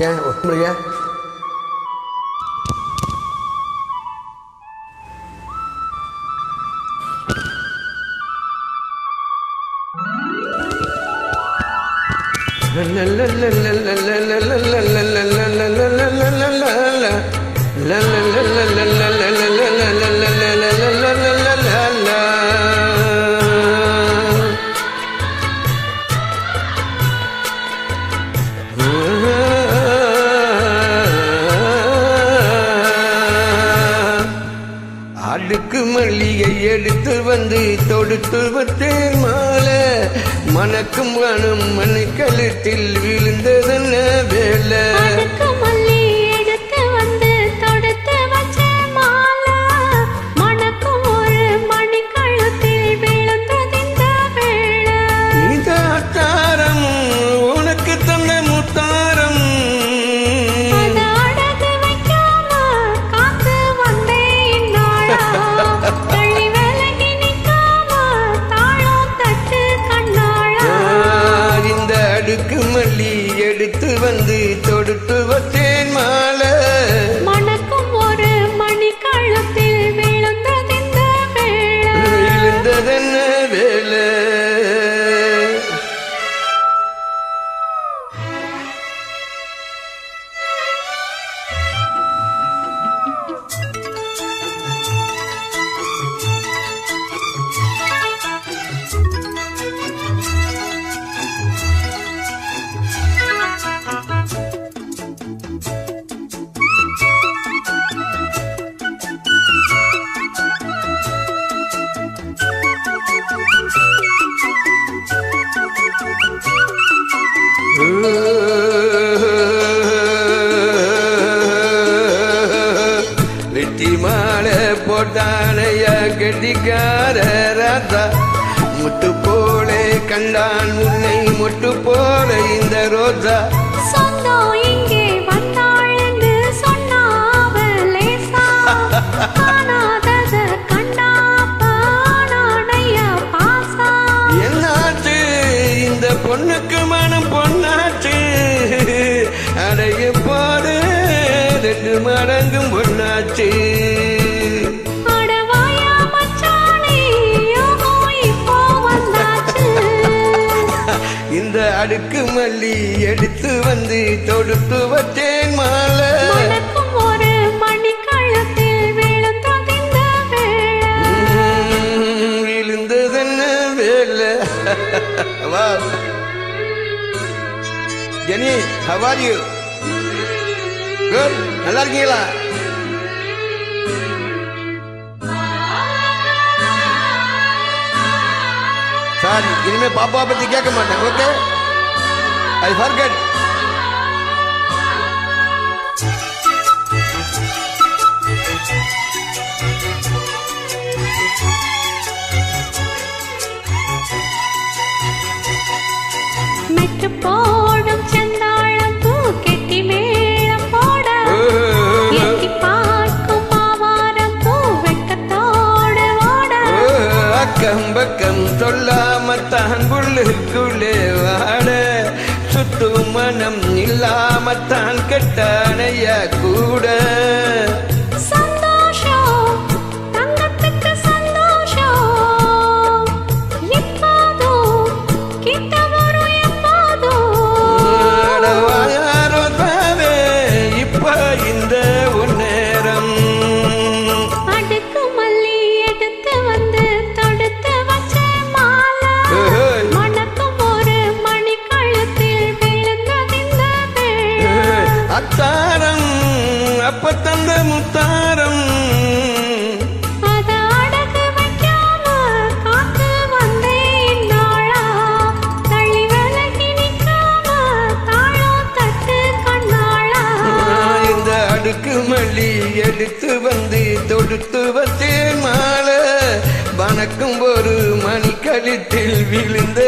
ஏன் ஒன்றுயா அடுக்கு மல்லிகை எடுத்து வந்து தொடுத்து வத்தேன் மாலை மணக்கும் மனம் மணி கழுத்தில் விழுந்ததென்ன வேலை அடுக்கு மல்லி எடுத்து வந்து தொடுத்து வத்தேன் மாலை மணக்கும் ஒரு மணி கழுத்தில் விழுந்ததென்ன வேலை வெட்டி மாலை போட்டானையா கெட்டிக்கார ராதா முட்டு போல கண்டான் உன்னை முட்டு போல இந்த ரோஜா சொந்தம் இங்கே வந்தாள் என்று சொன்னாவலேசா காணாதத கண்டாப்பானையா பாசா என்னாச்சு இந்த பொண்ணுக்கு மனம் பொண்ணாச்சு அடைய போது 2 மடங்கும் பொண்ணாச்சு இந்த அடுக்கு மல்லி எடுத்து வந்து தொடுத்து வச்சேன் மாலை ஒரு மணி கழுத்தில் விழுந்ததென்ன வேலை Jenny, how are you? Good? நல்லா இருக்கீங்களா? சாரி, இனிமே பாப்பா பத்தி கேட்க மாட்டேன். ஓகே, ஐ forget. மெட்டு போடும் செந்தாழம் பூ கெட்டி மேளம் போட எட்டி பார்க்கும் மாவாரம் பூ வெக்கத்தோடு ஓட அக்கம் பக்கம் சொல்லாமத்தான் புள்ளுக்குள்ளே வாட சுத்தும் மனம் இல்லாமத்தான் கெட்டானைய கூட அத்தாரம் அப்ப தந்த முத்தாரம் அத அடகு வைக்காம காத்து வந்தேன் நாளா தள்ளி விலகி நிற்காம தாளம் தட்டு கண்ணாளா இந்த அடுக்கு மல்லி எடுத்து வந்து தொடுத்து வச்சேன் மாலை வணக்கம் ஒரு மணி கழுத்தில் விழுந்த